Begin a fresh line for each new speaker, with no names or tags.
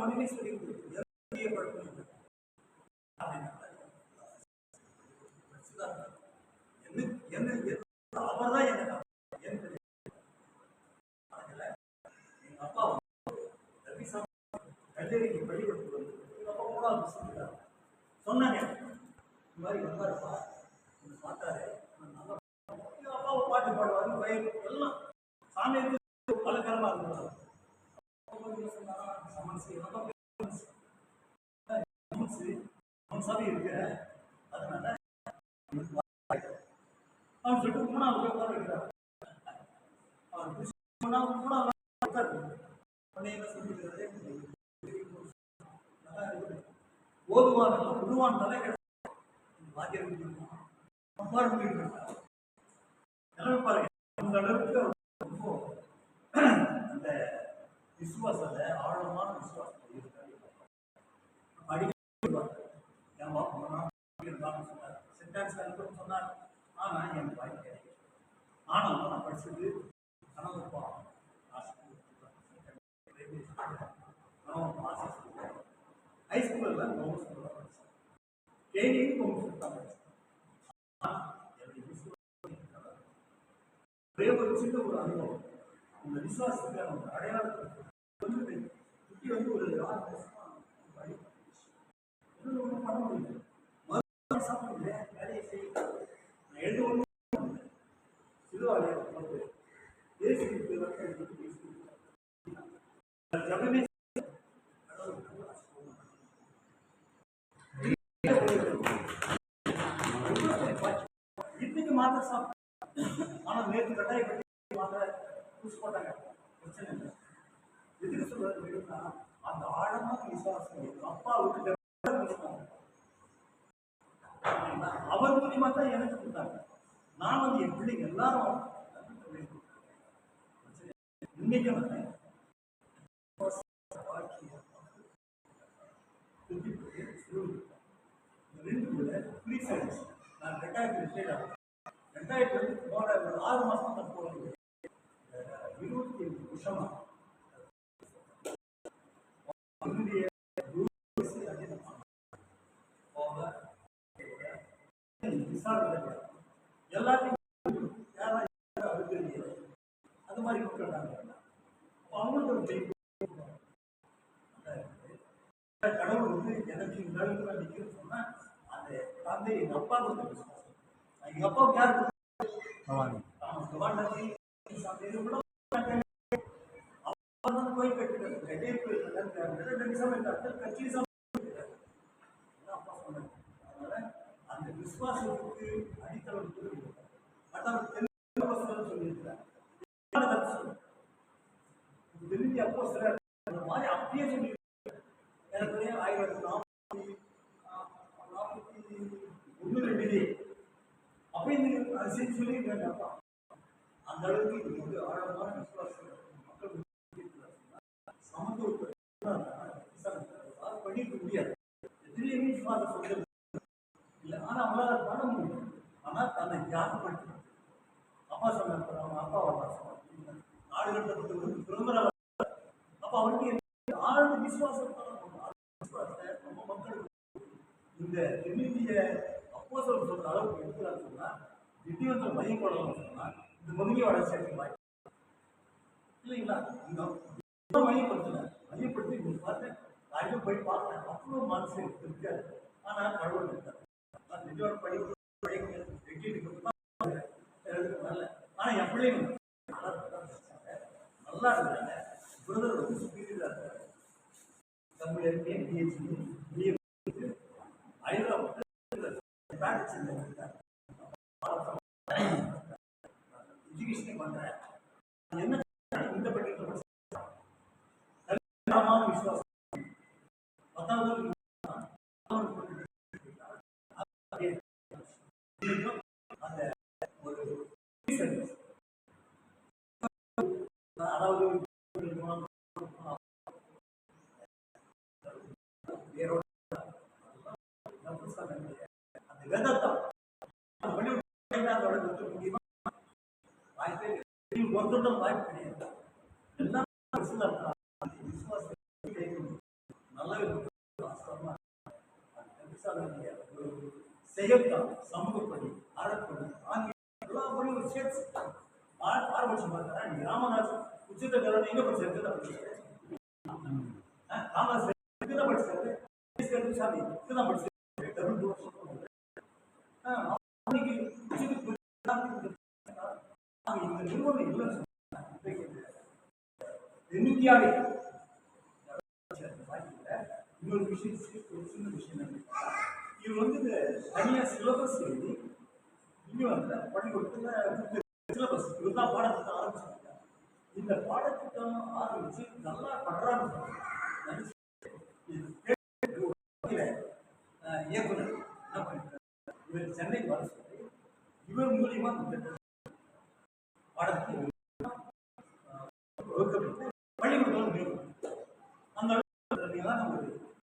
மனைவி சொல்லி அவர் தான் எனக்கு எங்க அப்பா கல்லூரிக்கு பள்ளிக்கூடத்துக்கு வந்து எங்க அப்பா 3வது சொல்லிட்டார். சொன்னாங்க இந்த மாதிரி வந்தாருப்பா பார்த்தாரு எங்க அப்பாவை பாட்டு பாடுவாரு வயல் எல்லாம் சாமி அலங்காரமா இருந்தாரு. சாமி இருக்கு அதனால அவன் சொல்லிட்டு 3வது உட்கார வைக்கிறார். ஓதுவான் உருவான் தலை பாருங்க அந்த அளவுக்கு அந்த விசுவாசத்தை ஆழமான விசுவாசத்தை சொன்னார். ஆனா எனக்கு வாய்ப்பு கிடைக்கும். ஆனாலும் நான் படிச்சது கனவுப்பா ஹைஸ்கூல்ல கவர்மெண்ட் ஸ்கூல்ல படிச்சேன். ட்ரைனிங் கவர்மெண்ட் தான் படிச்சேன். ஒரே ஒரு சின்ன ஒரு அனுபவம் இந்த விசுவாசத்துக்கு அடையாளத்தை குட்டி வந்து ஒரு 6 வருஷமா ஒன்றும் பண்ண முடியல. மறுபடியும் சாப்பிடுங்க வேலையை செய்ய நான் எழுத ஒன்று சிறுவாலை வந்து தேசியத்துக்கு ஜபமே இன்னைக்கு மாத்திரை சாப்பிட்டு ஆனா நேற்று கட்டாயப்பட்டு மாத்திரை யூஸ் போட்டாங்க. பிரச்சனை இல்லை. எதுக்கு சொல்றது அந்த ஆழமான விசுவாசம் அப்பாவுக்கு அவர் மூலியமா தான் எனக்கு கொடுத்தாங்க. நான் வந்து என் பிள்ளைங்க எல்லாரும் இன்னைக்கு வந்து நான் 2000 வந்து போன ஒரு 6 மாசம் தான் போகிறேன். 25 வருஷமா எல்லாத்தையும் அது மாதிரி அவங்களுக்கு கடவுள் வந்து எனக்கு நிற்கிறது சொன்னா அந்த தந்தை எங்க அப்பா விசுவாசம். எங்க அப்பாவுக்கு யாரு கோயில் கட்டிட்டு அந்த விசுவாசத்துக்கு அடித்தளம் சொல்லியிருக்கிறார். தெரிஞ்ச அப்போ சில அந்த மாதிரி அப்படியே சொல்லி எனக்கு 1941 அப்படின்னு சொல்லியிருக்காங்க. அப்பா அந்த அளவுக்கு இது வந்து ஆழமான விசுவாசம் மக்கள் சமத்துவத்தை பண்ணிக்க முடியாது. எத்தனையுமே விசுவாசம் சொல்றது இல்லை. ஆனா அவங்களால பண்ண முடியும். ஆனா தன்னை தியாகப்படுத்தணும். அப்பா சொன்ன அவங்க அப்பா நாடு கட்டப்பட்டு சுதந்திர அப்ப அவருக்கு ஆழ்ந்த விசுவாசம் நம்ம மக்களுக்கு இந்த தென்னிந்திய அப்போ சொல்ற அளவுக்கு எடுக்கிறான்னு சொன்னா திடீர்னு மையப்படலாம் சொன்னா இந்த முதலிய வளர்ச்சி வாய்ப்பு இல்லைங்களா? இந்த மையப்படுத்தல மையப்படுத்தி நீங்க பார்த்து நான் போய் பார்த்தேன். அவ்வளோ மனசு இருக்காது. ஆனா கடவுள் இருக்காரு. நிஜமான படிப்பு வரல. ஆனா என் பிள்ளைங்க நல்லா இருந்தாங்க. பிரதர் வந்து சுப்பீரியரா இருக்காரு. ஹைதராபாத் எஜுகேஷன் பண்றேன். என்ன இந்த படிக்கிற விசுவாசம் 10வது அந்த ஒரு அதாவது ஒருத்தோட வாய்ப்பு கிடையாது. எல்லாம் விசுவாசம் செயல்தான், சமூகப்படி, அறப்படி, ஆன்மீகம் எல்லா படியும் ஒரு சேர்த்து ஆரம்பிச்சு பார்த்தா நீ ராமதாஸ் உச்சித கல்வி எங்க படிச்சிருக்கு ராமதாஸ் இதுதான் படிச்சாரு சாமி இதுதான் படிச்சிருக்கு அவனுக்கு இந்த நிறுவனம் இல்லைன்னு எண்ணிக்கையாலே இன்னொரு விஷயம் ஒரு சின்ன விஷயம் இவர் வந்து இந்த தனியாக சிலபஸ் எழுதி இங்கே வந்து பள்ளிக்கூடத்தில் சிலபஸ் இவர் தான் பாடத்திட்டம் ஆரம்பிச்சாங்க. இந்த பாடத்திட்டம் ஆரம்பிச்சு நல்லா பண்றாங்க. இயக்குனர் என்ன பண்ணிருக்காரு, இவர் சென்னைக்கு வர சொல்லி இவர் மூலியமா இந்த பாடத்தை வகுக்கப்பட்டு பள்ளிக்கூடத்தோடு அந்த